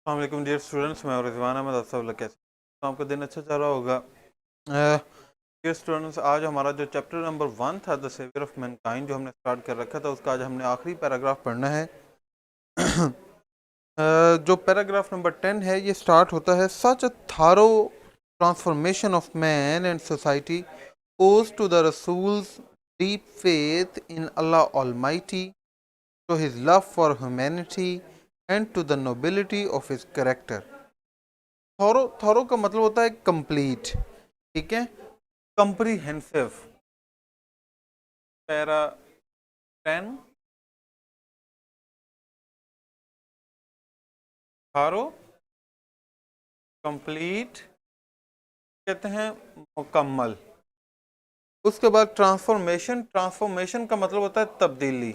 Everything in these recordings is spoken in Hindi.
अस्सलाम डियर स्टूडेंट्स, मैं और रिजवान अहमद। आप सब लोग कैसे? तो आपका दिन अच्छा चल रहा होगा। डियर स्टूडेंट्स, आज हमारा जो चैप्टर नंबर 1 था, द सेवियर ऑफ मैनकाइंड, जो हमने स्टार्ट कर रखा था, उसका आज हमने आखिरी पैराग्राफ पढ़ना है। जो पैराग्राफ नंबर 10 है, ये स्टार्ट होता है, सच अ थारो transformation of man and society owes to the Rasul's deep faith in Allah Almighty, to his love for humanity and to the nobility of his character। Thorough thorough का मतलब होता है कंप्लीट, ठीक है, कंप्रीहेंसिव। पैरा 10, थारो, कंप्लीट कहते हैं मुकम्मल। उसके बाद ट्रांसफॉर्मेशन, ट्रांसफॉर्मेशन का मतलब होता है तब्दीली।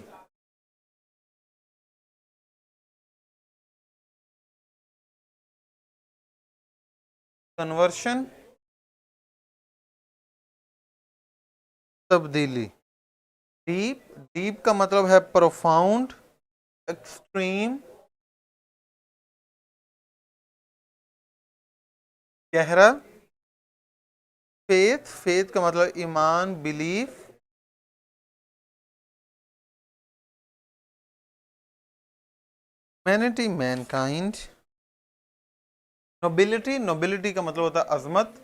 कन्वर्शन, तब्दीली। डीप, डीप का मतलब है प्रोफाउंड, एक्सट्रीम, गहरा। फेथ, फेथ का मतलब ईमान, बिलीफ। मैनिटी, मैनकाइंड। नोबिलिटी, नोबिलिटी का मतलब होता है अजमत।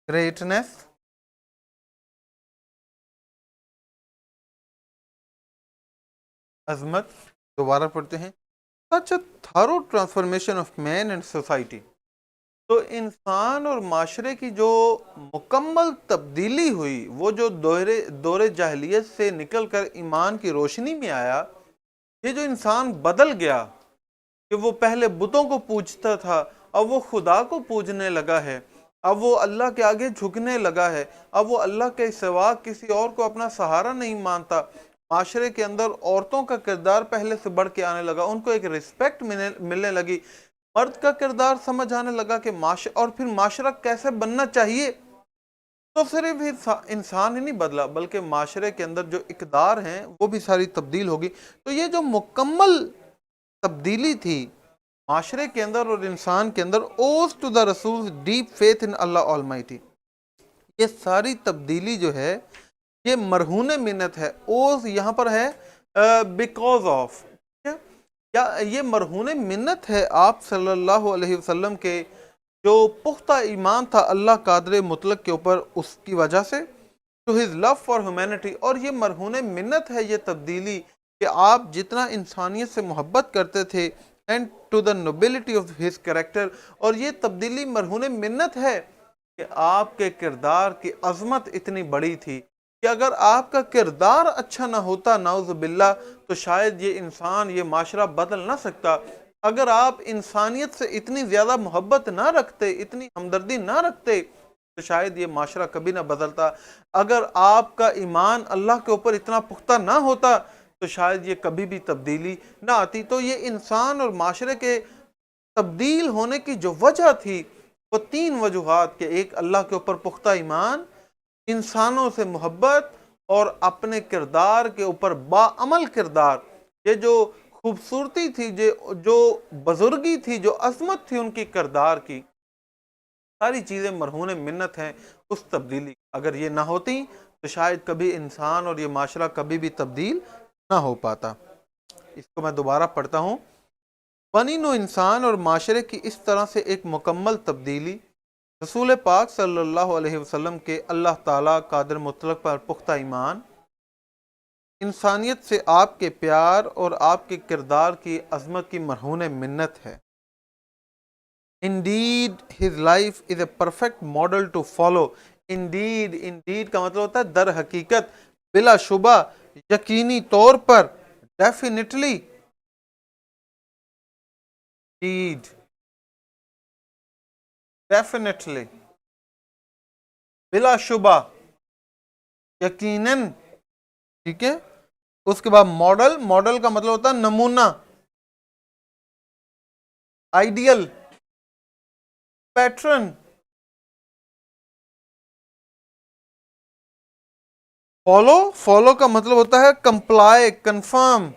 ग्रेटनेस, अजमत। दोबारा पढ़ते हैं, such a thorough transformation of man and society. तो इंसान और माशरे की जो मुकम्मल तब्दीली हुई, वो जो दौरे जाहिलियत से निकलकर ईमान की रोशनी में आया, ये जो इंसान बदल गया कि वो पहले बुतों को पूजता था, अब वो खुदा को पूजने लगा है, अब वो अल्लाह के आगे झुकने लगा है, अब वो अल्लाह के सिवा किसी और को अपना सहारा नहीं मानता। माशरे के अंदर औरतों का किरदार पहले से बढ़ के आने लगा, उनको एक रिस्पेक्ट मिलने लगी। मर्द का किरदार समझ आने लगा कि और फिर माशरा कैसे बनना चाहिए। तो सिर्फ इंसान ही नहीं बदला, बल्कि माशरे के अंदर जो इकदार हैं वो भी सारी तब्दील होगी। तो ये जो मुकम्मल तब्दीली थी माशरे के अंदर और इंसान के अंदर, ओज टू द रसूल deep faith in Allah almighty, ये सारी तब्दीली जो है ये मरहून मिन्नत है। ओज यहाँ पर है बिकॉज ऑफ, या ये मरहून मिन्नत है आप सल्लल्लाहु अलैहि वसल्लम के जो पुख्ता ईमान था अल्लाह कादर मुतलक के ऊपर, उसकी वजह से। To his love for humanity, और ये मरहून मिन्नत है ये तब्दीली कि आप जितना इंसानियत से मोहब्बत करते थे, and to the nobility of his character, और ये तब्दीली मरहून मिन्नत है कि आपके किरदार की अजमत इतनी बड़ी थी कि अगर आपका किरदार अच्छा ना होता, नाउज़ बिल्ला, तो शायद ये इंसान, ये माशरा बदल ना सकता। अगर आप इंसानियत से इतनी ज़्यादा मोहब्बत ना रखते, इतनी हमदर्दी ना रखते, तो शायद ये माशरा कभी ना बदलता। अगर आपका ईमान अल्लाह के ऊपर इतना पुख्ता ना होता, तो शायद ये कभी भी तब्दीली ना आती। तो ये इंसान और माशरे के तब्दील होने की जो वजह थी, वो 3 वजूहात के, एक अल्लाह के ऊपर पुख्ता ईमान, इंसानों से मोहब्बत, और अपने किरदार के ऊपर बाअमल किरदार। ये जो खूबसूरती थी, जो बुजुर्गी थी, जो अजमत थी उनकी किरदार की, सारी चीज़ें मरहून मिन्नत हैं उस तब्दीली। अगर ये ना होती तो शायद कभी इंसान और ये माशरा कभी भी तब्दील ना हो पाता। इसको मैं दोबारा पढ़ता हूँ। बनी नो इंसान और माशरे की इस तरह से एक मुकम्मल तब्दीली रसूल पाक सल्लल्लाहु अलैहि वसल्लम के अल्लाह ताला कादिर मुतलक पर पुख्ता ईमान, इंसानियत से आपके प्यार और आपके किरदार की अजमत की मरहून मिन्नत है। Indeed his life is a perfect model to follow. Indeed, indeed का मतलब होता है दर हकीकत, बिलाशुबा, यकीनी तौर पर, डेफिनेटली, इंडीड, डेफिनेटली, बिलाशुबा, यकीनन, ठीक है। उसके बाद मॉडल, मॉडल का मतलब होता है नमूना, आइडियल, पैटर्न। फॉलो, फॉलो का मतलब होता है कंप्लाई, कंफर्म,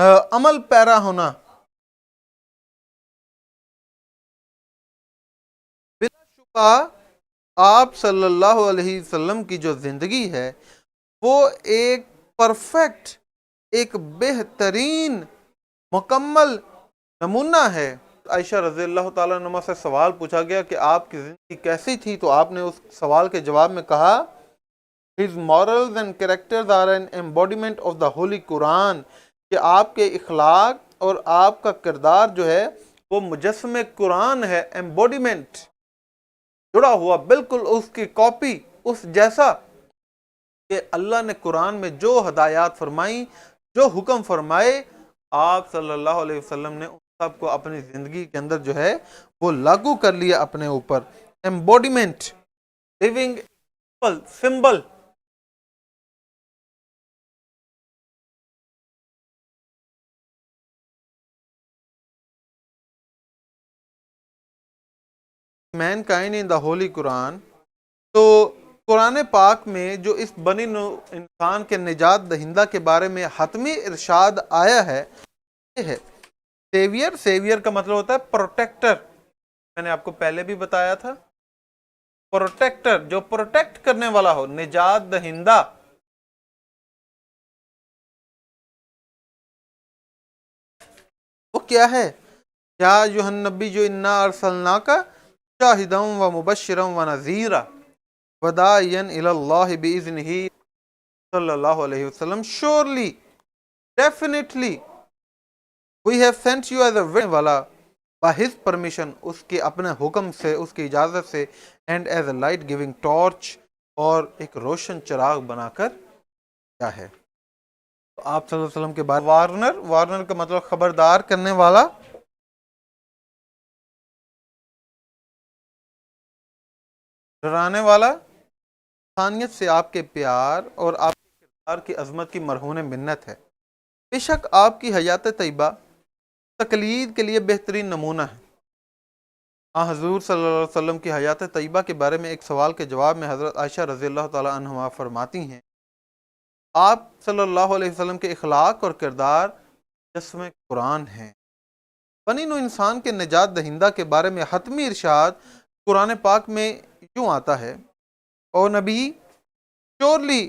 अमल पैरा होना। बिलाशुबा आप सल्लल्लाहु अलैहि वसल्लम की जो ज़िंदगी है वो एक परफेक्ट, एक बेहतरीन, मुकम्मल नमूना है। आयशा रज़ी अल्लाह ताला अन्हा से सवाल पूछा गया कि आपकी ज़िंदगी कैसी थी, तो आपने उस सवाल के जवाब में कहा, his morals and characters are an embodiment of the holy Quran, कि आपके इखलाक और आपका किरदार जो है वो मुजस्समे कुरान है, एम्बॉडीमेंट, जुड़ा हुआ बिल्कुल उसकी कॉपी, उस जैसा कि अल्लाह ने कुरान में जो हदायत फरमाई, जो हुक्म फरमाए, आप सल्लल्लाहु अलैहि वसल्लम ने उन सब को अपनी ज़िंदगी के अंदर जो है वो लागू कर लिया अपने ऊपर। Embodiment, living symbol. Man kind in the holy Quran. तो कुरान पाक में जो इस बनी नू इंसान के निजात दहिंदा के बारे में हतमी इरशाद आया है, ये है सेवियर। सेवियर का मतलब होता है प्रोटेक्टर। मैंने आपको पहले भी बताया था, प्रोटेक्टर, जो प्रोटेक्ट करने वाला हो, निजात दहिंदा। वो क्या है? या युहन नबी जो इन्ना अरसलना का शाहिदम व मुबश्शिरम व नज़ीरा वदायन इलल्लाहि बिइज़्निही सल्लल्लाहु अलैहि वसल्लम, surely, definitely, we have sent you as a witness वाला, बाय हिज परमिशन, उसके अपने हुक्म से, उसकी इजाजत से, and as a light giving torch, और एक रोशन चिराग बनाकर क्या है। तो आप सल्लल्लाहु अलैहि वसल्लम के बाद वार्नर, वार्नर का मतलब खबरदार करने वाला, डराने वाला, इंसानियत से आपके प्यार और आपके किरदार की अजमत की मरहून मिन्नत है। बेशक आपकी हयात तैयबा तकलीद के लिए बेहतरीन नमूना है। हजूर सल्लल्लाहु अलैहि वसल्लम की हयात तैयबा के बारे में एक सवाल के जवाब में हज़रत आयशा रज़ी अल्लाह ताला अन्हा फरमाती हैं, आप सल्लल्लाहु अलैहि वसल्लम के इखलाक और किरदार जिसमें कुरान है। बनी नो इंसान के निजात दहिंदा के बारे में हतमी इरशाद कुरान पाक में यूँ आता है, ओ नबी, surely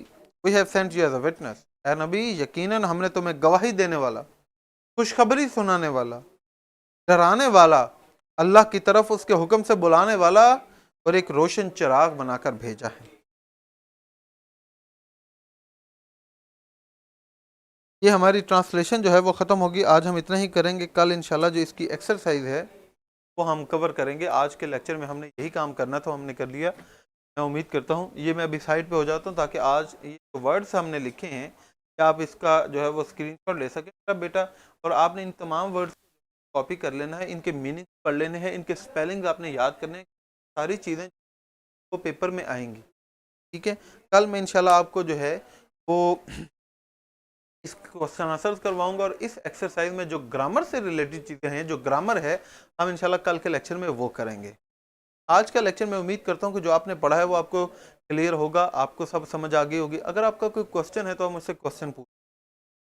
we have sent you as a witness, ए नबी यकीनन हमने तुम्हें गवाही देने वाला, खुशखबरी सुनाने वाला, डराने वाला, अल्लाह की तरफ उसके हुक्म से बुलाने वाला, और एक रोशन चिराग बनाकर भेजा है। ये हमारी ट्रांसलेशन जो है वो ख़त्म होगी। आज हम इतना ही करेंगे। कल इंशाल्लाह जो इसकी एक्सरसाइज है वो हम कवर करेंगे। आज के लेक्चर में हमने यही काम करना था, हमने कर लिया। मैं उम्मीद करता हूँ ये मैं अभी साइड पे हो जाता हूँ, ताकि आज ये जो वर्ड्स हमने लिखे हैं कि आप इसका जो है वो स्क्रीनशॉट ले सकें मेरा बेटा, और आपने इन तमाम वर्ड्स कॉपी कर लेना है, इनके मीनिंग पढ़ लेने हैं, इनके स्पेलिंग आपने याद करने हैं। सारी चीज़ें वो पेपर में आएंगी। ठीक है, कल मैं इंशाल्लाह आपको जो है वो इस क्वेश्चन आंसर्स करवाऊंगा, और इस एक्सरसाइज में जो ग्रामर से रिलेटेड चीज़ें हैं, जो ग्रामर है, हम इंशाल्लाह कल के लेक्चर में वो करेंगे। आज का लेक्चर मैं उम्मीद करता हूँ कि जो आपने पढ़ा है वो आपको क्लियर होगा, आपको सब समझ आ गई होगी। अगर आपका कोई क्वेश्चन है तो आप मुझसे क्वेश्चन पूछ,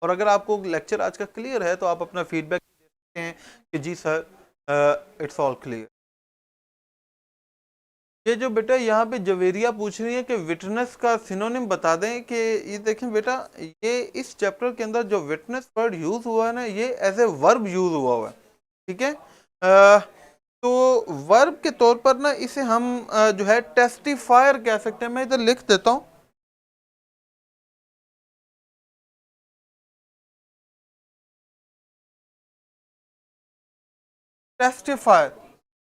और अगर आपको लेक्चर आज का क्लियर है तो आप अपना फीडबैक दे सकते हैं कि जी सर इट्स ऑल क्लियर। ये जो बेटा यहाँ पे जवेरिया पूछ रही है कि विटनेस का सिनोनिम बता दें, कि ये देखें बेटा, ये इस चैप्टर के अंदर जो विटनेस वर्ड यूज हुआ है ना, ये एज ए वर्ब यूज हुआ है। ठीक है, तो वर्ब के तौर पर ना इसे हम जो है टेस्टिफायर कह सकते हैं। मैं इधर लिख देता हूं, टेस्टिफायर,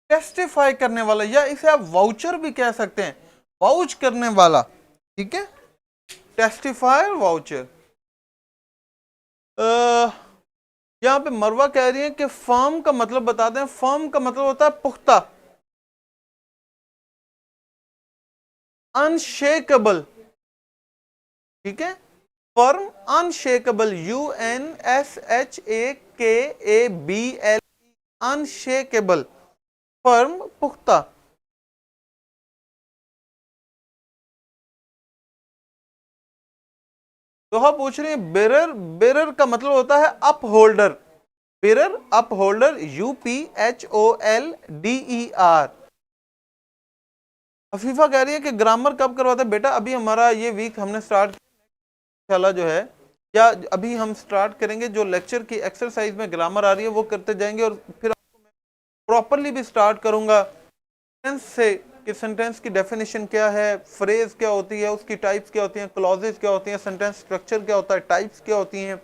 टेस्टिफाई करने वाला, या इसे आप वाउचर भी कह सकते हैं, वाउच करने वाला। ठीक है, टेस्टिफायर, वाउचर। यहाँ पे मरवा कह रही है कि फर्म का मतलब बता दें। फर्म का मतलब होता है पुख्ता, अनशेकेबल। ठीक है, firm, unshakeable, UNSHAKABL, unshakeable, firm, पुख्ता। दोहा पूछ रही है बेरर, बेरर का मतलब होता है up holder, bearer up holder, UPHOLDER। Afifa कह रही है कि ग्रामर कब करवाते हैं? बेटा अभी हमारा ये वीक हमने स्टार्ट किया जो है, या अभी हम स्टार्ट करेंगे, जो लेक्चर की एक्सरसाइज में ग्रामर आ रही है वो करते जाएंगे, और फिर प्रॉपरली भी स्टार्ट करूंगा सेंटेंस से कि सेंटेंस की डेफिनेशन क्या है, फ्रेज क्या होती है, उसकी टाइप्स क्या होती हैं, क्लॉजेस क्या होती हैं, सेंटेंस स्ट्रक्चर क्या होता है, टाइप्स क्या होती हैं,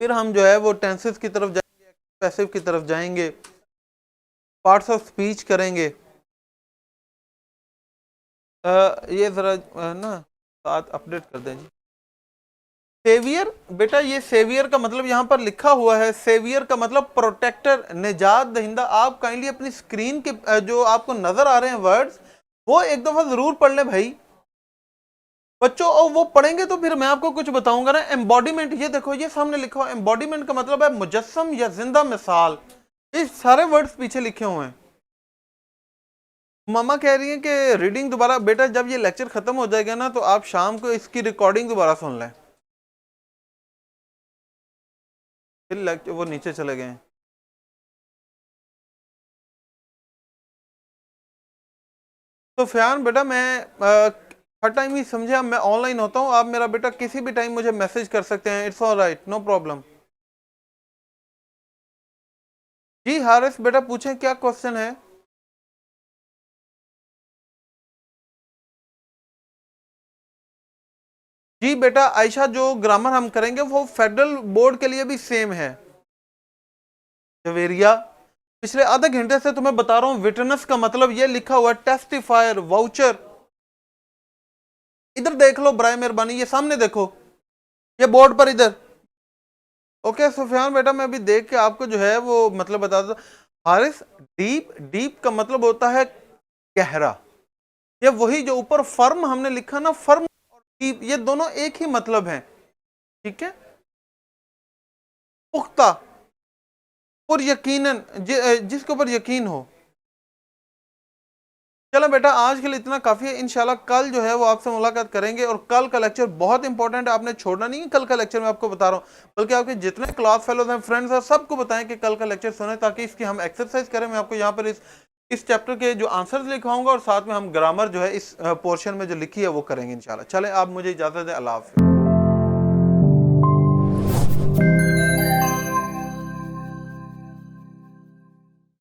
फिर हम जो है वो टेंसेस की तरफ जाएंगे, पैसिव की तरफ जाएंगे, पार्ट्स ऑफ स्पीच करेंगे। ये जरा ना साथ अपडेट कर दें जी। सेवियर, बेटा ये सेवियर का मतलब यहां पर लिखा हुआ है, सेवियर का मतलब प्रोटेक्टर, निजात दहिंदा। आप काइंडली अपनी स्क्रीन के जो आपको नजर आ रहे हैं वर्ड्स, वो एक दफा जरूर पढ़ लें भाई बच्चों, और वो पढ़ेंगे तो फिर मैं आपको कुछ बताऊंगा ना। एम्बॉडीमेंट, ये देखो ये सामने लिखा हुआ एम्बॉडीमेंट का मतलब है मुजस्सम या जिंदा मिसाल। ये सारे वर्ड्स पीछे लिखे हुए हैं। मामा कह रही है कि रीडिंग दोबारा, बेटा जब ये लेक्चर खत्म हो जाएगा ना तो आप शाम को इसकी रिकॉर्डिंग दोबारा सुन लें। फिर लेक्चर वो नीचे चले गए हैं। तो फयान बेटा मैं हर टाइम ही समझे, अब मैं ऑनलाइन होता हूँ, आप मेरा बेटा किसी भी टाइम मुझे मैसेज कर सकते हैं, it's all right, no problem. जी हारिस बेटा पूछें क्या क्वेश्चन है। जी बेटा आयशा, जो ग्रामर हम करेंगे वो फेडरल बोर्ड के लिए भी सेम है। जवेरिया, पिछले आधे घंटे से तुम्हें बता रहा हूं, विटनेस का मतलब ये लिखा हुआ टेस्टिफायर, वाउचर। इधर देख लो बराए मेहरबानी, ये सामने देखो, ये बोर्ड पर इधर। ओके सुफियान बेटा मैं अभी देख के आपको जो है वो मतलब बता दो। हारिस, डीप, डीप का मतलब होता है गहरा। ये वही जो ऊपर फर्म हमने लिखा ना, फर्म और डीप, ये दोनों एक ही मतलब है, ठीक है। पुख्ता और यकीनन, जिसके ऊपर यकीन हो। चलो बेटा आज के लिए इतना काफी है, इंशाल्लाह कल जो है वो आपसे मुलाकात करेंगे, और कल का लेक्चर बहुत इंपॉर्टेंट है, आपने छोड़ना नहीं है कल का लेक्चर, मैं आपको बता रहा हूं, बल्कि आपके जितने क्लास फेलोज हैं, फ्रेंड्स हैं, सबको बताएं कि कल का लेक्चर सुने, ताकि इसकी हम एक्सरसाइज करें। मैं आपको यहाँ पर इस चैप्टर के जो आंसर्स लिखवाऊंगा, और साथ में हम ग्रामर जो है इस पोर्शन में जो लिखी है वो करेंगे इंशाल्लाह। चले आप मुझे इजाजत दें, अल्लाह हाफिज़।